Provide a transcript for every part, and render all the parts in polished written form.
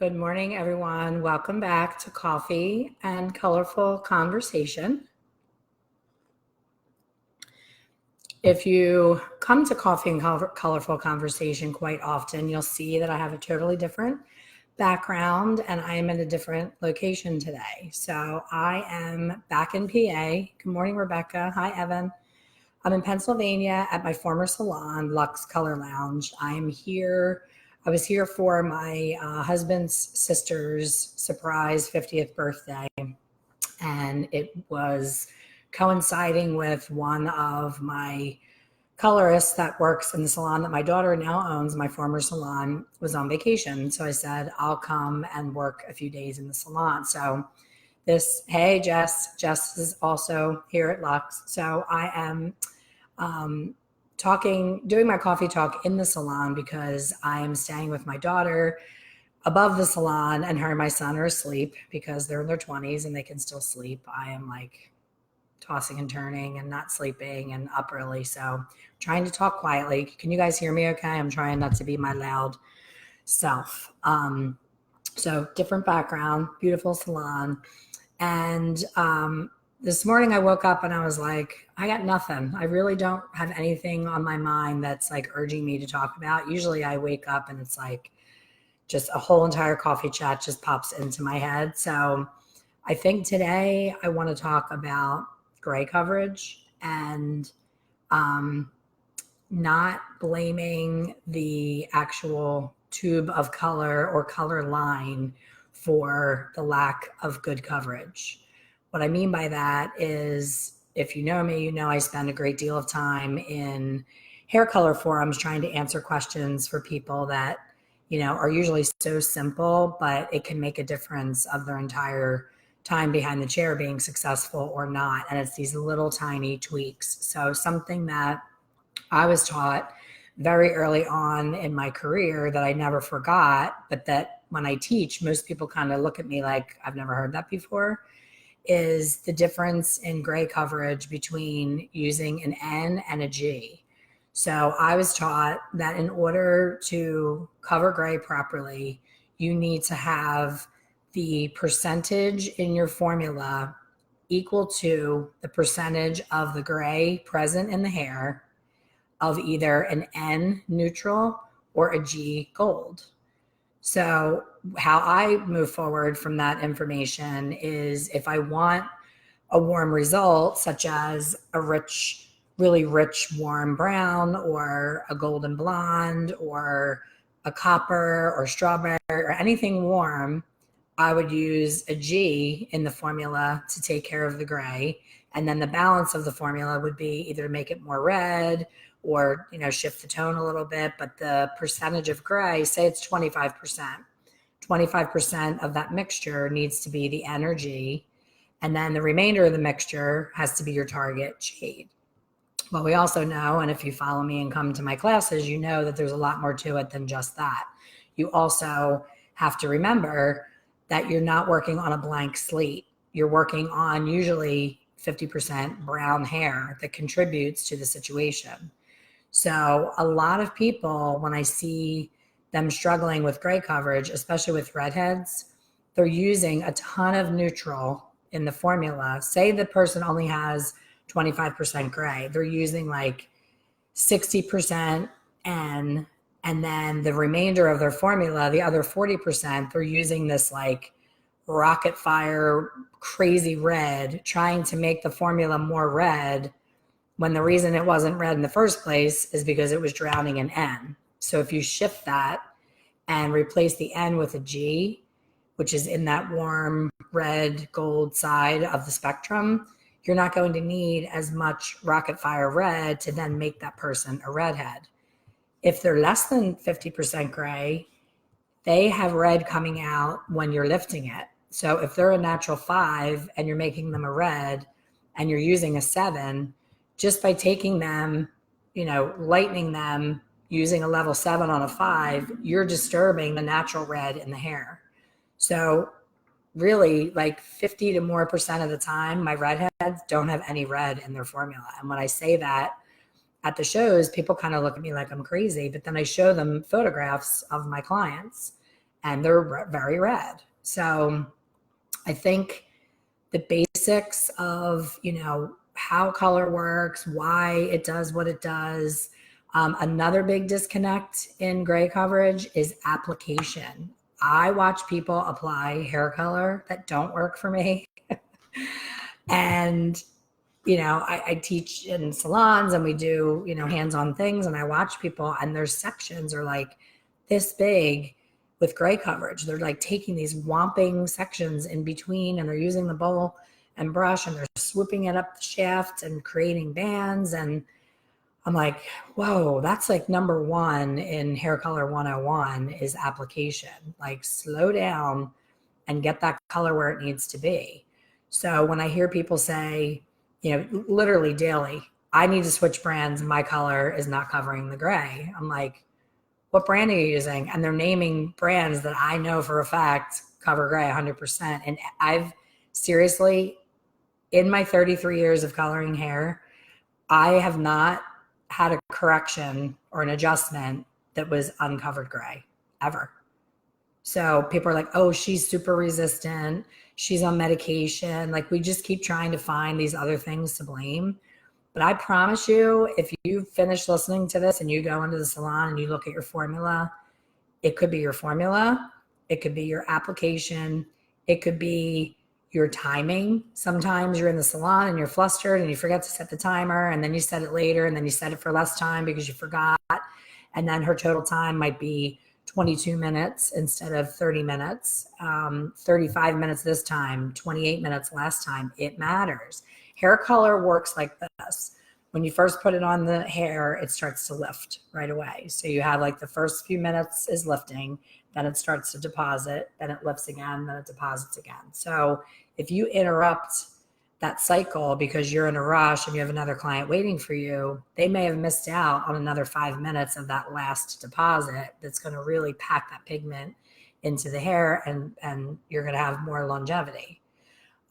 Good morning, everyone. Welcome back to Coffee and Colorful Conversation. If you come to Coffee and Colorful Conversation quite often, you'll see that I have a totally different background and I am in a different location today. So I am back in PA. Good morning, Rebecca. Hi, Evan. I'm in Pennsylvania at my former salon, Lux Color Lounge. I was here for my husband's sister's surprise 50th birthday, and it was coinciding with one of my colorists that works in the salon that my daughter now owns. My former salon was on vacation, so I said I'll come and work a few days in the salon. So hey, Jess is also here at Lux. So I am doing my coffee talk in the salon because I am staying with my daughter above the salon, and her and my son are asleep because they're in their 20s and they can still sleep. I am like tossing and turning and not sleeping and up early. So I'm trying to talk quietly. Can you guys hear me okay? I'm trying not to be my loud self. So different background, beautiful salon. And this morning I woke up and I was like, I got nothing. I really don't have anything on my mind that's like urging me to talk about. Usually I wake up and it's like just a whole entire coffee chat just pops into my head. So I think today I want to talk about gray coverage and not blaming the actual tube of color or color line for the lack of good coverage. What I mean by that is, if you know me, you know I spend a great deal of time in hair color forums trying to answer questions for people that, are usually so simple, but it can make a difference of their entire time behind the chair being successful or not. And it's these little tiny tweaks. So something that I was taught very early on in my career that I never forgot, but that when I teach, most people kind of look at me like I've never heard that before, is the difference in gray coverage between using an N and a G. So I was taught that in order to cover gray properly, you need to have the percentage in your formula equal to the percentage of the gray present in the hair of either an N neutral or a G gold. So how I move forward from that information is, if I want a warm result, such as a really rich, warm brown, or a golden blonde, or a copper or strawberry, or anything warm, I would use a G in the formula to take care of the gray. And then the balance of the formula would be either to make it more red or, shift the tone a little bit. But the percentage of gray, say it's 25%. 25% of that mixture needs to be the energy. And then the remainder of the mixture has to be your target shade. But we also know, and if you follow me and come to my classes, you know that there's a lot more to it than just that. You also have to remember that you're not working on a blank slate. You're working on usually 50% brown hair that contributes to the situation. So a lot of people, when I see them struggling with gray coverage, especially with redheads, they're using a ton of neutral in the formula. Say the person only has 25% gray. They're using like 60% N, and then the remainder of their formula, the other 40%, they're using this like rocket fire, crazy red, trying to make the formula more red, when the reason it wasn't red in the first place is because it was drowning in N. So if you shift that and replace the N with a G, which is in that warm red gold side of the spectrum, you're not going to need as much rocket fire red to then make that person a redhead. If they're less than 50% gray, they have red coming out when you're lifting it. So if they're a natural 5 and you're making them a red and you're using a 7, just by taking them, lightening them, using a level 7 on a 5, you're disturbing the natural red in the hair. So really, like 50 to more percent of the time, my redheads don't have any red in their formula. And when I say that at the shows, people kind of look at me like I'm crazy, but then I show them photographs of my clients and they're very red. So I think the basics of, how color works, why it does what it does. Another big disconnect in gray coverage is application. I watch people apply hair color that don't work for me. And, I teach in salons and we do, hands-on things, and I watch people and their sections are like this big with gray coverage. They're like taking these whomping sections in between and they're using the bowl and brush and they're swooping it up the shaft and creating bands. And I'm like, whoa, that's like number one in hair color 101 is application. Like, slow down and get that color where it needs to be. So when I hear people say, literally daily, I need to switch brands, my color is not covering the gray. I'm like, what brand are you using? And they're naming brands that I know for a fact cover gray 100%. And I've seriously, in my 33 years of coloring hair, I have not had a correction or an adjustment that was uncovered gray ever. So people are like, oh, she's super resistant. She's on medication. Like, we just keep trying to find these other things to blame. But I promise you, if you finish listening to this and you go into the salon and you look at your formula, it could be your formula. It could be your application. It could be your timing. Sometimes you're in the salon and you're flustered and you forget to set the timer, and then you set it later, and then you set it for less time because you forgot. And then her total time might be 22 minutes instead of 30 minutes, 35 minutes this time, 28 minutes last time. It matters. Hair color works like this. When you first put it on the hair, it starts to lift right away. So you have like the first few minutes is lifting, then it starts to deposit, then it lifts again, then it deposits again. So if you interrupt that cycle because you're in a rush and you have another client waiting for you, they may have missed out on another 5 minutes of that last deposit that's going to really pack that pigment into the hair, and you're going to have more longevity.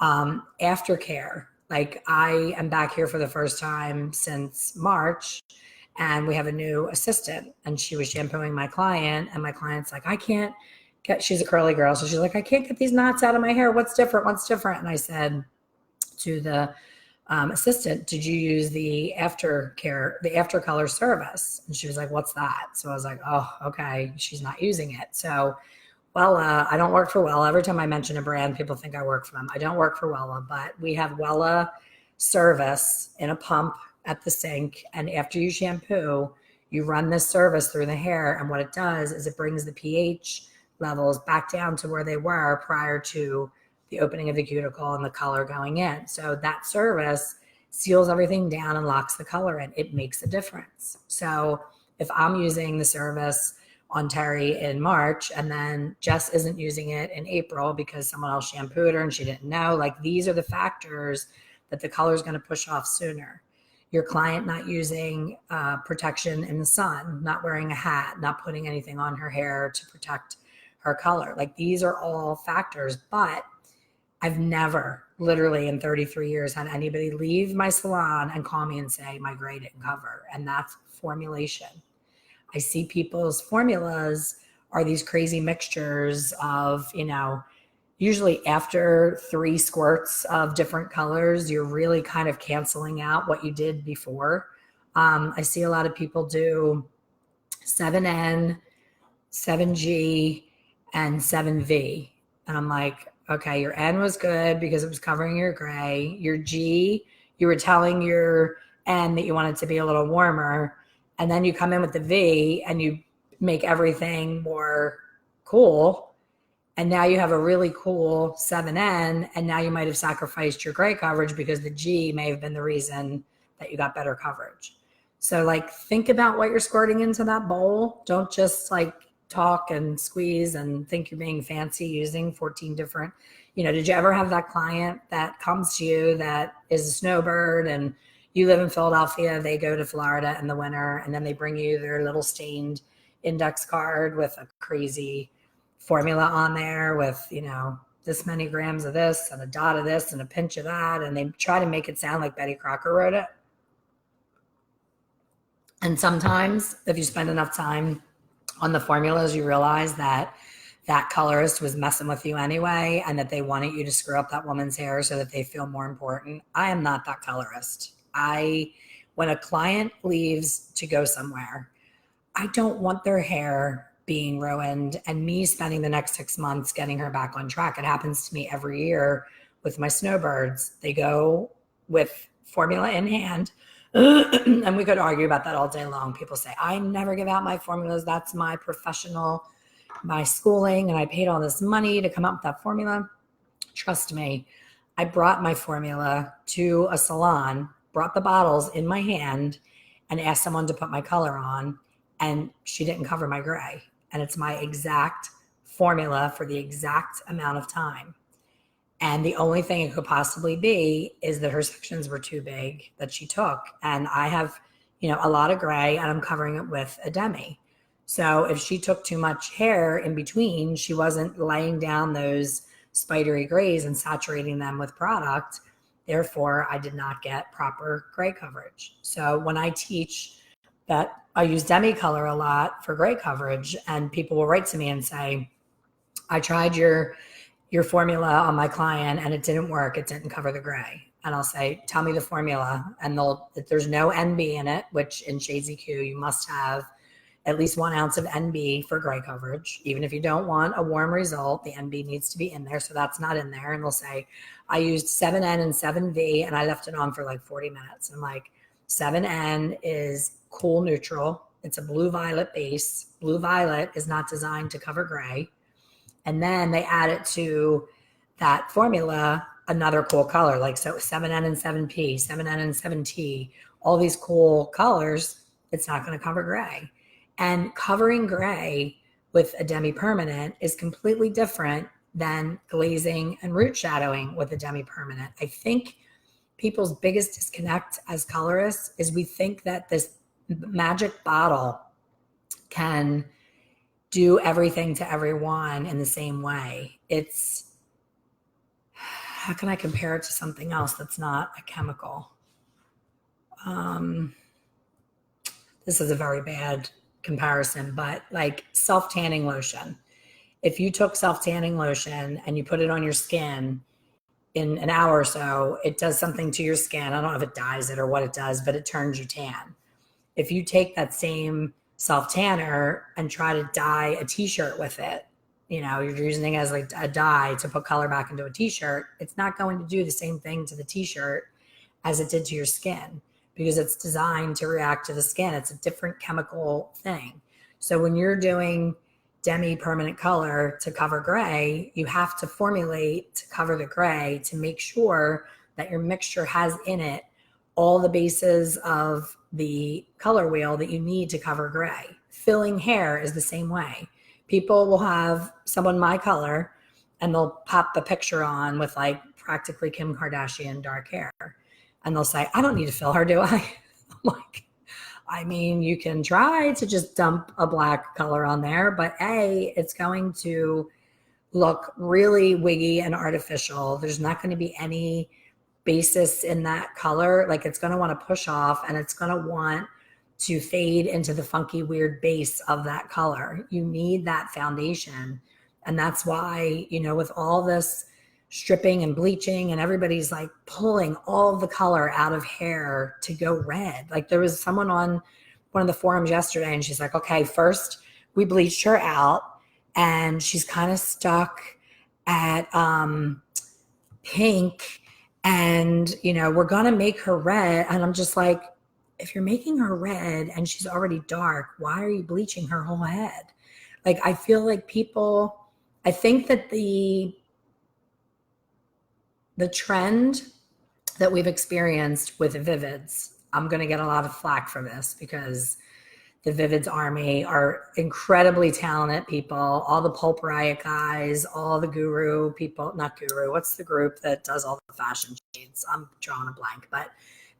Aftercare. Like, I am back here for the first time since March, and we have a new assistant, and she was shampooing my client, and my client's like, she's a curly girl. So she's like, I can't get these knots out of my hair. What's different? And I said to the assistant, did you use the Aftercare, the After Color service? And she was like, what's that? So I was like, oh, okay. She's not using it. So Wella, I don't work for Wella. Every time I mention a brand, people think I work for them. I don't work for Wella, but we have Wella service in a pump at the sink. And after you shampoo, you run this service through the hair. And what it does is it brings the pH levels back down to where they were prior to the opening of the cuticle and the color going in. So that service seals everything down and locks the color in. It makes a difference. So if I'm using the service on Terry in March and then Jess isn't using it in April because someone else shampooed her and she didn't know, like, these are the factors that the color is going to push off sooner. Your client not using protection in the sun, not wearing a hat, not putting anything on her hair to protect her color. Like, these are all factors, but I've never, literally in 33 years, had anybody leave my salon and call me and say my gray didn't cover. And that's formulation. I see people's formulas are these crazy mixtures of, usually after 3 squirts of different colors, you're really kind of canceling out what you did before. I see a lot of people do 7N, 7G, and 7V. And I'm like, okay, your N was good because it was covering your gray. Your G, you were telling your N that you wanted to be a little warmer. And then you come in with the V and you make everything more cool. And now you have a really cool 7N. And now you might have sacrificed your gray coverage because the G may have been the reason that you got better coverage. So, like, think about what you're squirting into that bowl. Don't just like talk and squeeze and think you're being fancy using 14 different, did you ever have that client that comes to you that is a snowbird and you live in Philadelphia, they go to Florida in the winter, and then they bring you their little stained index card with a crazy formula on there with, this many grams of this and a dot of this and a pinch of that. And they try to make it sound like Betty Crocker wrote it. And sometimes if you spend enough time on the formulas, you realize that that colorist was messing with you anyway, and that they wanted you to screw up that woman's hair so that they feel more important. I am not that colorist. When a client leaves to go somewhere, I don't want their hair being ruined and me spending the next 6 months getting her back on track. It happens to me every year with my snowbirds. They go with formula in hand. And we could argue about that all day long. People say, I never give out my formulas. That's my professional, my schooling, and I paid all this money to come up with that formula. Trust me, I brought my formula to a salon, brought the bottles in my hand, and asked someone to put my color on, and she didn't cover my gray. And it's my exact formula for the exact amount of time. And the only thing it could possibly be is that her sections were too big that she took. And I have, a lot of gray, and I'm covering it with a Demi. So if she took too much hair in between, she wasn't laying down those spidery grays and saturating them with product. Therefore, I did not get proper gray coverage. So when I teach that, I use Demi color a lot for gray coverage, and people will write to me and say, I tried your formula on my client and it didn't work. It didn't cover the gray. And I'll say, tell me the formula. And there's no NB in it, which in Shades EQ, you must have at least 1 ounce of NB for gray coverage. Even if you don't want a warm result, the NB needs to be in there. So that's not in there. And they'll say, I used 7N and 7V and I left it on for like 40 minutes. I'm like, 7N is cool neutral. It's a blue violet base. Blue violet is not designed to cover gray. And then they add it to that formula, another cool color, like so 7N and 7P, 7N and 7T, all these cool colors. It's not going to cover gray. And covering gray with a Demi-permanent is completely different than glazing and root shadowing with a Demi-permanent. I think people's biggest disconnect as colorists is we think that this magic bottle can do everything to everyone in the same way. How can I compare it to something else that's not a chemical? This is a very bad comparison, but like self-tanning lotion. If you took self-tanning lotion and you put it on your skin in an hour or so, it does something to your skin. I don't know if it dyes it or what it does, but it turns you tan. If you take that same self-tanner and try to dye a t-shirt with it, you're using it as like a dye to put color back into a t-shirt, it's not going to do the same thing to the t-shirt as it did to your skin, because it's designed to react to the skin. It's a different chemical thing. So when you're doing Demi-permanent color to cover gray, you have to formulate to cover the gray to make sure that your mixture has in it all the bases of the color wheel that you need to cover gray. Filling hair is the same way. People will have someone my color and they'll pop the picture on with like practically Kim Kardashian dark hair. And they'll say, I don't need to fill her, do I? I'm like, I mean, you can try to just dump a black color on there, but it's going to look really wiggy and artificial. There's not going to be any basis in that color. Like it's going to want to push off and it's going to want to fade into the funky, weird base of that color. You need that foundation. And that's why, with all this stripping and bleaching and everybody's like pulling all of the color out of hair to go red. Like there was someone on one of the forums yesterday and she's like, okay, first we bleached her out and she's kind of stuck at pink and, we're going to make her red. And I'm just like, if you're making her red and she's already dark, why are you bleaching her whole head? Like, I feel like I think that the trend that we've experienced with Vivids, I'm going to get a lot of flack for this because the Vivids army are incredibly talented people. All the Pulp Riot guys, all the Guru people, not Guru, what's the group that does all the fashion shades? I'm drawing a blank, but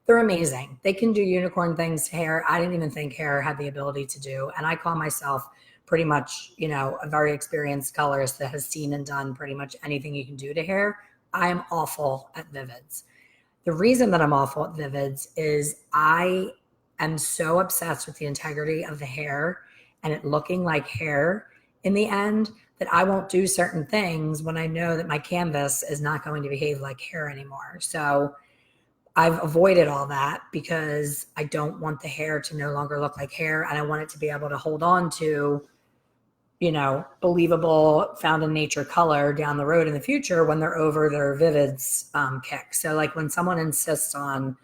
they're amazing. They can do unicorn things to hair. I didn't even think hair had the ability to do. And I call myself pretty much, a very experienced colorist that has seen and done pretty much anything you can do to hair. I am awful at Vivids. The reason that I'm awful at Vivids is I am so obsessed with the integrity of the hair and it looking like hair in the end that I won't do certain things when I know that my canvas is not going to behave like hair anymore. So I've avoided all that because I don't want the hair to no longer look like hair, and I want it to be able to hold on to, believable found in nature color down the road in the future when they're over their vivids kick. So like when someone insists on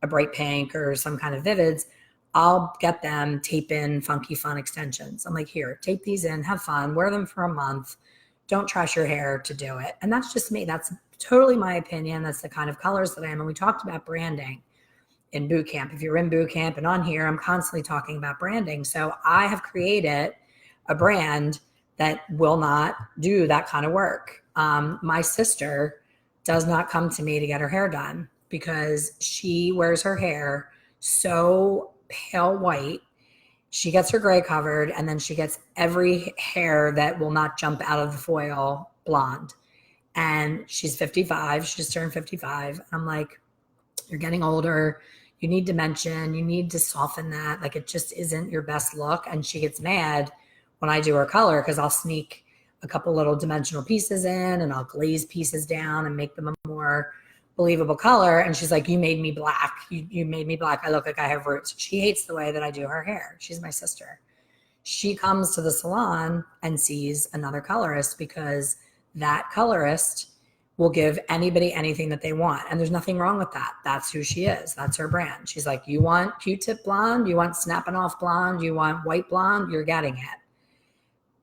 a bright pink or some kind of vivids, I'll get them tape in funky fun extensions. I'm like, here, tape these in, have fun, wear them for a month. Don't trash your hair to do it. And that's just me. That's totally my opinion. That's the kind of colors that I am. And we talked about branding in boot camp. If you're in boot camp and on here, I'm constantly talking about branding. So I have created a brand that will not do that kind of work. My sister does not come to me to get her hair done because she wears her hair so pale white. She gets her gray covered, and then she gets every hair that will not jump out of the foil blonde. And she's 55. She just turned 55. And I'm like, you're getting older. You need dimension. You need to soften that. Like, it just isn't your best look. And she gets mad when I do her color because I'll sneak a couple little dimensional pieces in and I'll glaze pieces down and make them a more believable color. And she's like, you made me black. You made me black. I look like I have roots. She hates the way that I do her hair. She's my sister. She comes to the salon and sees another colorist because that colorist will give anybody anything that they want. And there's nothing wrong with that. That's who she is. That's her brand. She's like, you want Q-tip blonde? You want snapping off blonde? You want white blonde? You're getting it.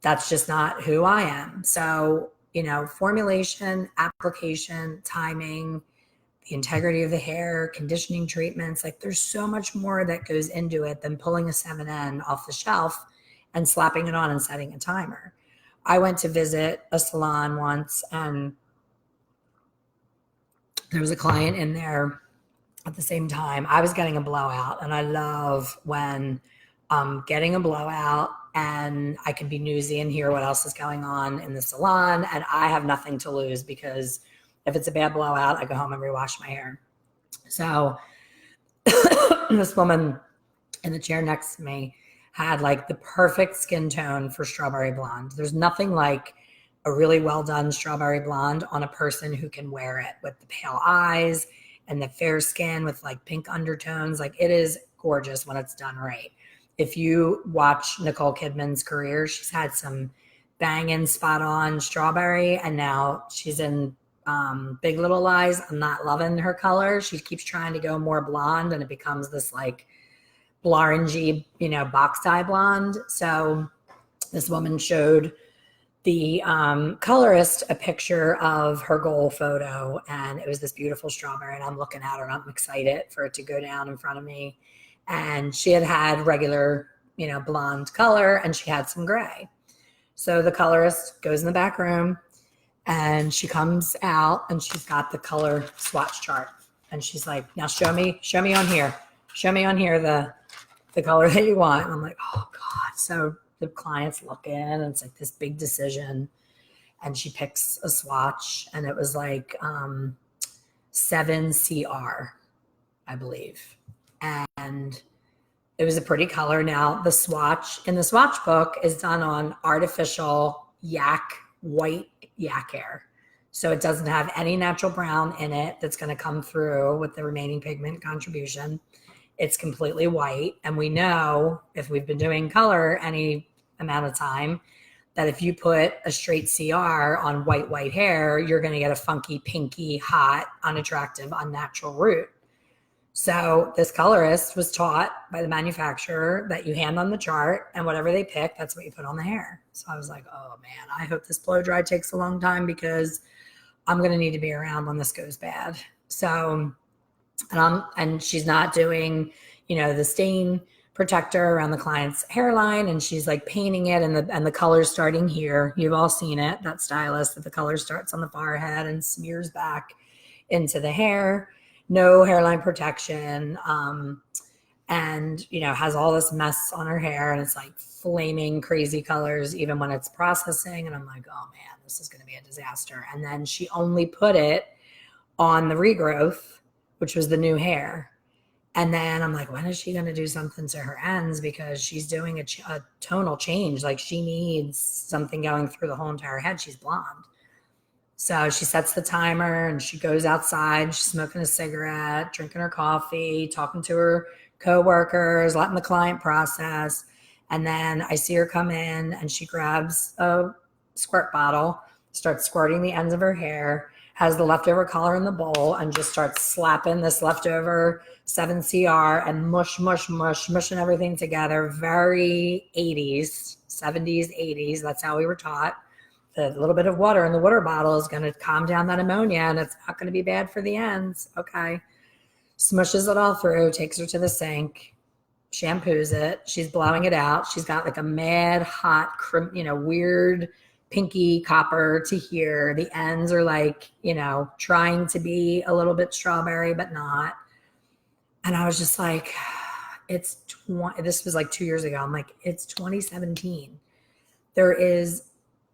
That's just not who I am. So, formulation, application, timing, the integrity of the hair, conditioning treatments, like there's so much more that goes into it than pulling a 7N off the shelf and slapping it on and setting a timer. I went to visit a salon once and there was a client in there at the same time. I was getting a blowout, and I love when I'm getting a blowout and I can be newsy and hear what else is going on in the salon, and I have nothing to lose because if it's a bad blowout, I go home and rewash my hair. So this woman in the chair next to me had like the perfect skin tone for strawberry blonde. There's nothing like a really well done strawberry blonde on a person who can wear it with the pale eyes and the fair skin with like pink undertones. Like, it is gorgeous when it's done right. If you watch Nicole Kidman's career, she's had some banging spot on strawberry, and now she's in Big Little Lies. I'm not loving her color. She keeps trying to go more blonde, and it becomes this like blorangey, box dye blonde. So this woman showed the colorist a picture of her goal photo, and it was this beautiful strawberry, and I'm looking at her and I'm excited for it to go down in front of me. And she had regular, blonde color, and she had some gray. So the colorist goes in the back room and she comes out and she's got the color swatch chart. And she's like, now show me on here. Show me on here the color that you want. And I'm like, oh God. So the client's looking and it's like this big decision. And she picks a swatch, and it was like 7CR, I believe. And it was a pretty color. Now the swatch in the swatch book is done on artificial white yak hair. So it doesn't have any natural brown in it that's going to come through with the remaining pigment contribution. It's completely white. And we know, if we've been doing color any amount of time, that if you put a straight CR on white hair, you're going to get a funky, pinky, hot, unattractive, unnatural root. So this colorist was taught by the manufacturer that you hand on the chart, and whatever they pick, that's what you put on the hair. So I was like, oh man, I hope this blow dry takes a long time because I'm going to need to be around when this goes bad. So, and she's not doing, the stain protector around the client's hairline, and she's like painting it, and the color's starting here. You've all seen it, that stylist, that the color starts on the forehead and smears back into the hair. No hairline protection, and has all this mess on her hair, and it's like flaming crazy colors even when it's processing. And I'm like, oh man, this is going to be a disaster. And then she only put it on the regrowth, which was the new hair. And then I'm like, when is she going to do something to her ends? Because she's doing a tonal change. Like she needs something going through the whole entire head. She's blonde. So she sets the timer and she goes outside. She's smoking a cigarette, drinking her coffee, talking to her coworkers, letting the client process. And then I see her come in and she grabs a squirt bottle, starts squirting the ends of her hair, has the leftover color in the bowl, and just starts slapping this leftover 7CR and mushing everything together. Very 80s, 70s, 80s. That's how we were taught. A little bit of water in the water bottle is going to calm down that ammonia, and it's not going to be bad for the ends. Okay. Smushes it all through, takes her to the sink, shampoos it. She's blowing it out. She's got like a mad, hot, weird pinky copper to here. The ends are like, trying to be a little bit strawberry, but not. And I was just like, this was like 2 years ago. I'm like, it's 2017. There is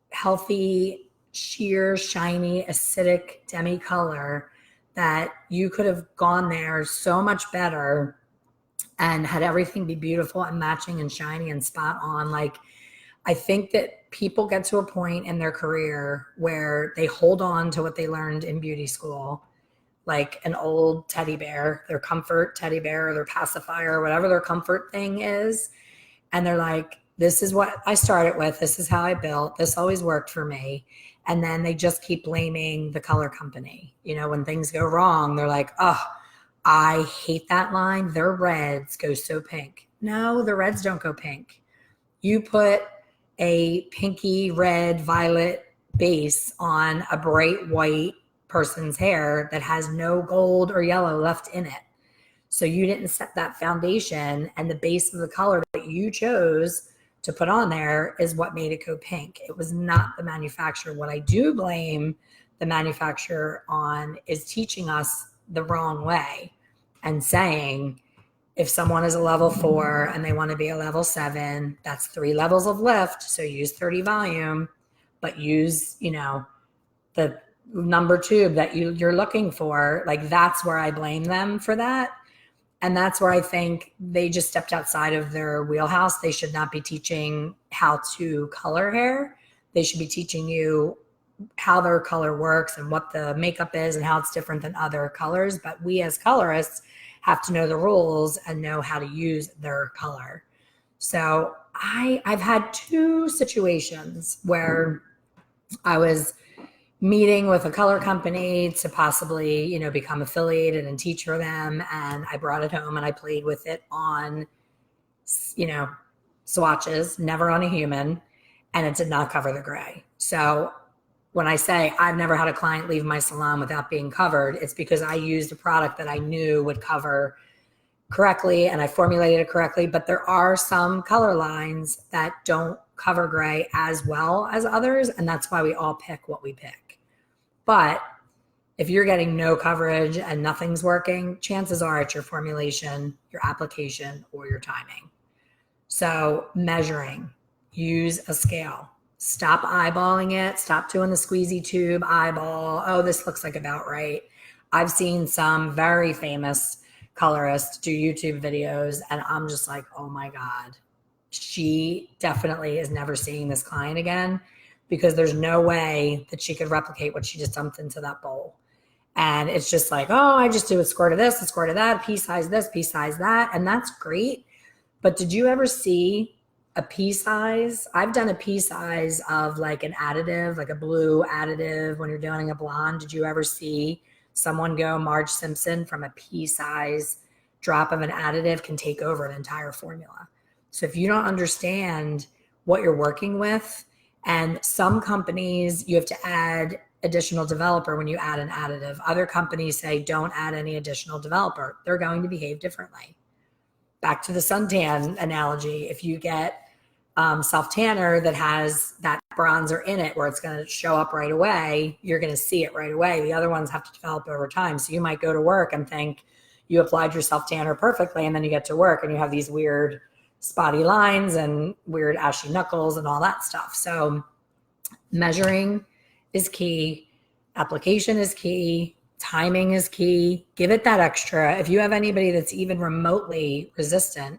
healthy, sheer, shiny, acidic demi color that you could have gone there so much better and had everything be beautiful and matching and shiny and spot on. Like, I think that people get to a point in their career where they hold on to what they learned in beauty school, like an old teddy bear, their comfort teddy bear or their pacifier or whatever their comfort thing is. And they're like, this is what I started with. This is how I built. This always worked for me. And then they just keep blaming the color company. When things go wrong, they're like, oh, I hate that line. Their reds go so pink. No, the reds don't go pink. You put a pinky red violet base on a bright white person's hair that has no gold or yellow left in it. So you didn't set that foundation, and the base of the color that you chose to put on there is what made it go pink. It was not the manufacturer. What I do blame the manufacturer on is teaching us the wrong way and saying, if someone is a level 4 and they want to be a level 7, that's 3 levels of lift. So use 30 volume, but use, the number tube that you're looking for. Like, that's where I blame them for that. And that's where I think they just stepped outside of their wheelhouse. They should not be teaching how to color hair. They should be teaching you how their color works and what the makeup is and how it's different than other colors. But we as colorists have to know the rules and know how to use their color. So I've had 2 situations where I was meeting with a color company to possibly, become affiliated and teach for them. And I brought it home and I played with it on, swatches, never on a human, and it did not cover the gray. So when I say I've never had a client leave my salon without being covered, it's because I used a product that I knew would cover correctly and I formulated it correctly. But there are some color lines that don't cover gray as well as others, and that's why we all pick what we pick. But if you're getting no coverage and nothing's working, chances are it's your formulation, your application, or your timing. So measuring, use a scale. Stop eyeballing it. Stop doing the squeezy tube eyeball. Oh, this looks like about right. I've seen some very famous colorists do YouTube videos, and I'm just like, oh my God, she definitely is never seeing this client again, because there's no way that she could replicate what she just dumped into that bowl. And it's just like, oh, I just do a squirt of this, a squirt of that, pea size this, pea size that. And that's great. But did you ever see a pea size? I've done a pea size of like an additive, like a blue additive when you're doing a blonde. Did you ever see someone go Marge Simpson from a pea size drop of an additive can take over an entire formula? So if you don't understand what you're working with, and some companies, you have to add additional developer when you add an additive. Other companies say don't add any additional developer. They're going to behave differently. Back to the suntan analogy. If you get self-tanner that has that bronzer in it where it's going to show up right away, you're going to see it right away. The other ones have to develop over time. So you might go to work and think you applied your self-tanner perfectly, and then you get to work and you have these weird spotty lines and weird ashy knuckles and all that stuff. So measuring is key. Application is key. Timing is key. Give it that extra. If you have anybody that's even remotely resistant,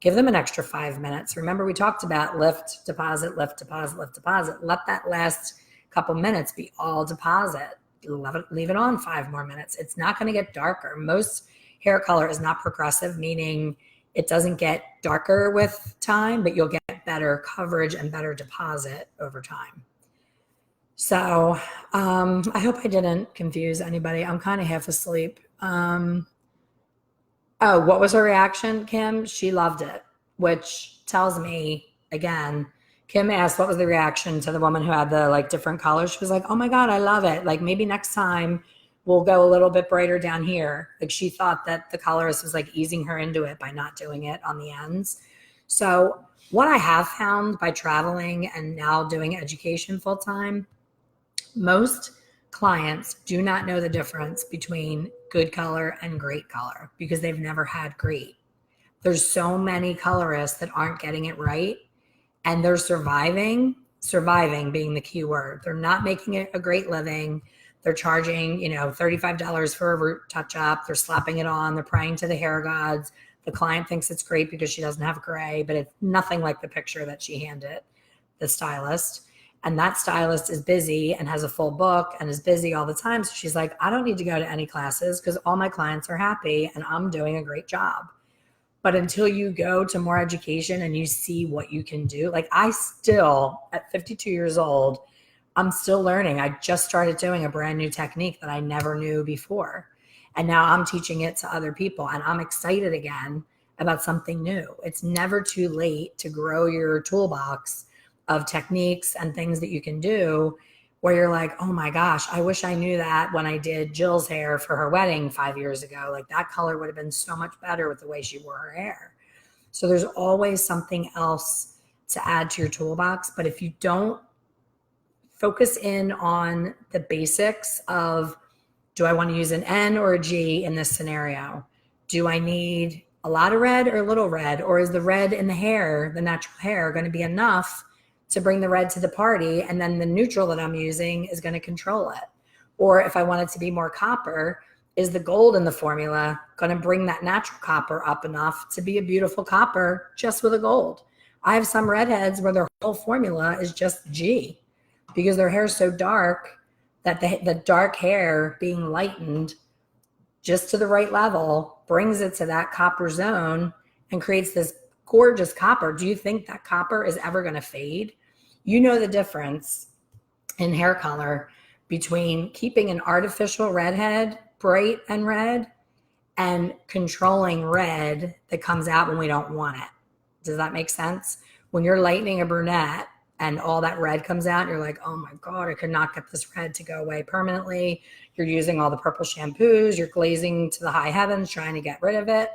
give them an extra 5 minutes. Remember, we talked about lift, deposit, lift, deposit, lift, deposit. Let that last couple minutes be all deposit. Leave it on 5 more minutes. It's not going to get darker. Most hair color is not progressive, meaning it doesn't get darker with time, but you'll get better coverage and better deposit over time. So I hope I didn't confuse anybody. I'm kind of half asleep. Oh, what was her reaction, Kim? She loved it, which tells me, again, Kim asked what was the reaction to the woman who had the like different colors. She was like, oh my God, I love it. Like maybe next time we'll go a little bit brighter down here. Like she thought that the colorist was like easing her into it by not doing it on the ends. So what I have found by traveling and now doing education full time, most clients do not know the difference between good color and great color because they've never had great. There's so many colorists that aren't getting it right, and they're surviving being the key word. They're not making it a great living. They're charging, $35 for a root touch up. They're slapping it on. They're praying to the hair gods. The client thinks it's great because she doesn't have gray, but it's nothing like the picture that she handed the stylist. And that stylist is busy and has a full book and is busy all the time. So she's like, I don't need to go to any classes because all my clients are happy and I'm doing a great job. But until you go to more education and you see what you can do, like I still, at 52 years old, I'm still learning. I just started doing a brand new technique that I never knew before. And now I'm teaching it to other people and I'm excited again about something new. It's never too late to grow your toolbox of techniques and things that you can do where you're like, oh my gosh, I wish I knew that when I did Jill's hair for her wedding 5 years ago. Like that color would have been so much better with the way she wore her hair. So there's always something else to add to your toolbox. But if you don't focus in on the basics of, do I want to use an N or a G in this scenario? Do I need a lot of red or a little red? Or is the red in the hair, the natural hair, going to be enough to bring the red to the party, and then the neutral that I'm using is going to control it? Or if I want it to be more copper, is the gold in the formula going to bring that natural copper up enough to be a beautiful copper just with a gold? I have some redheads where their whole formula is just G because their hair is so dark that the dark hair being lightened just to the right level brings it to that copper zone and creates this gorgeous copper. Do you think that copper is ever going to fade? You know the difference in hair color between keeping an artificial redhead bright and red and controlling red that comes out when we don't want it. Does that make sense? When you're lightening a brunette and all that red comes out, you're like, oh my God, I could not get this red to go away permanently. You're using all the purple shampoos, you're glazing to the high heavens trying to get rid of it.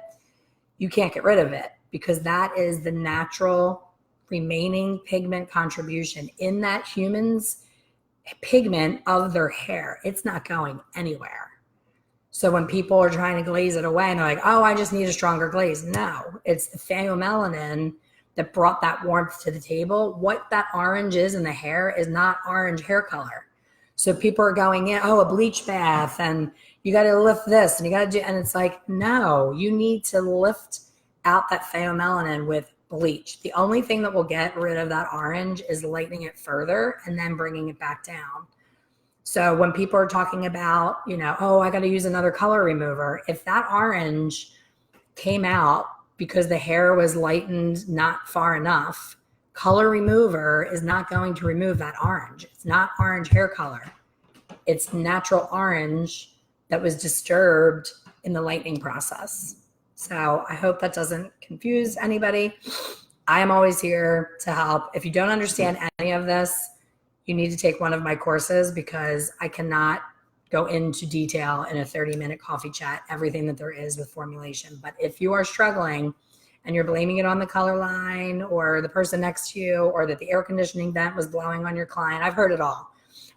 You can't get rid of it because that is the natural remaining pigment contribution in that human's pigment of their hair. It's not going anywhere. So when people are trying to glaze it away and they're like, oh, I just need a stronger glaze. No, it's the phenomelanin that brought that warmth to the table. What that orange is in the hair is not orange hair color. So people are going in, oh, a bleach bath and you got to lift this and you got to do, and it's like, no, you need to lift out that phenomelanin with bleach. The only thing that will get rid of that orange is lightening it further and then bringing it back down. So when people are talking about, oh, I got to use another color remover, if that orange came out because the hair was lightened not far enough, color remover is not going to remove that orange. It's not orange hair color. It's natural orange that was disturbed in the lightening process. So I hope that doesn't confuse anybody. I am always here to help. If you don't understand any of this, you need to take one of my courses because I cannot go into detail in a 30-minute coffee chat, everything that there is with formulation. But if you are struggling and you're blaming it on the color line or the person next to you or that the air conditioning vent was blowing on your client, I've heard it all.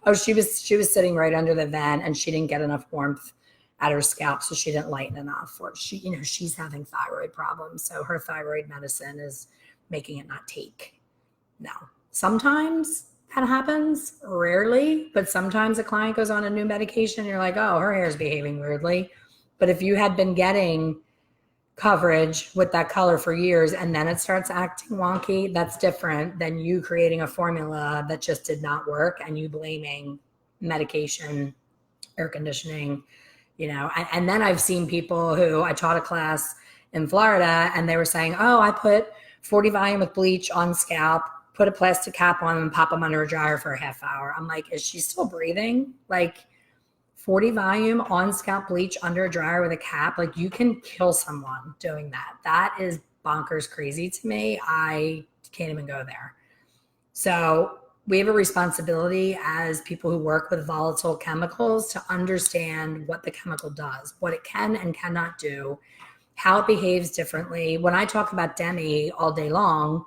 Oh, she was sitting right under the vent and she didn't get enough warmth at her scalp, so she didn't lighten enough. Or she's having thyroid problems, so her thyroid medicine is making it not take. No. Sometimes that happens rarely, but sometimes a client goes on a new medication and you're like, oh, her hair is behaving weirdly. But if you had been getting coverage with that color for years and then it starts acting wonky, that's different than you creating a formula that just did not work and you blaming medication, air conditioning, and then I've seen people who, I taught a class in Florida and they were saying, oh, I put 40 volume with bleach on scalp, put a plastic cap on and pop them under a dryer for a half hour. I'm like, is she still breathing? Like 40 volume on scalp bleach under a dryer with a cap, like you can kill someone doing that. That is bonkers crazy to me. I can't even go there. So we have a responsibility as people who work with volatile chemicals to understand what the chemical does, what it can and cannot do, how it behaves differently. When I talk about Demi all day long,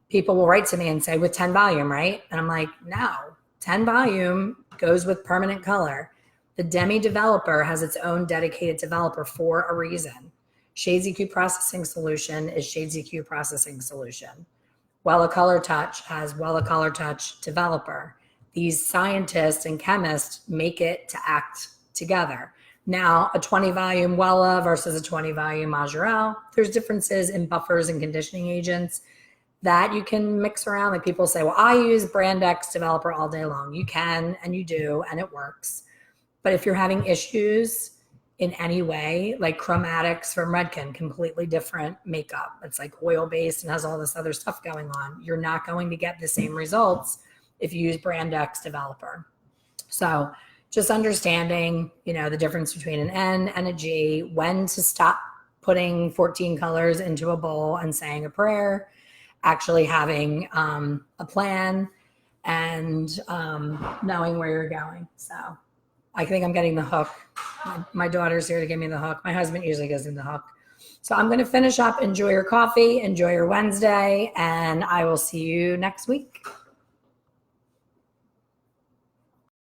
people will write to me and say, with 10 volume, right? And I'm like, no, 10 volume goes with permanent color. The Demi developer has its own dedicated developer for a reason. Shades EQ processing solution is Shades EQ processing solution. Wella Color Touch has Wella Color Touch developer. These scientists and chemists make it to act together. Now, a 20 volume Wella versus a 20 volume Majorelle, there's differences in buffers and conditioning agents that you can mix around. Like people say, well, I use brand X developer all day long. You can, and you do, and it works. But if you're having issues in any way, like chromatics from Redken, completely different makeup. It's like oil-based and has all this other stuff going on. You're not going to get the same results if you use brand X developer. So just understanding, the difference between an N and a G, when to stop putting 14 colors into a bowl and saying a prayer, actually having a plan and knowing where you're going. So I think I'm getting the hook. My daughter's here to give me the hook. My husband usually gives me the hook. So I'm going to finish up. Enjoy your coffee. Enjoy your Wednesday. And I will see you next week.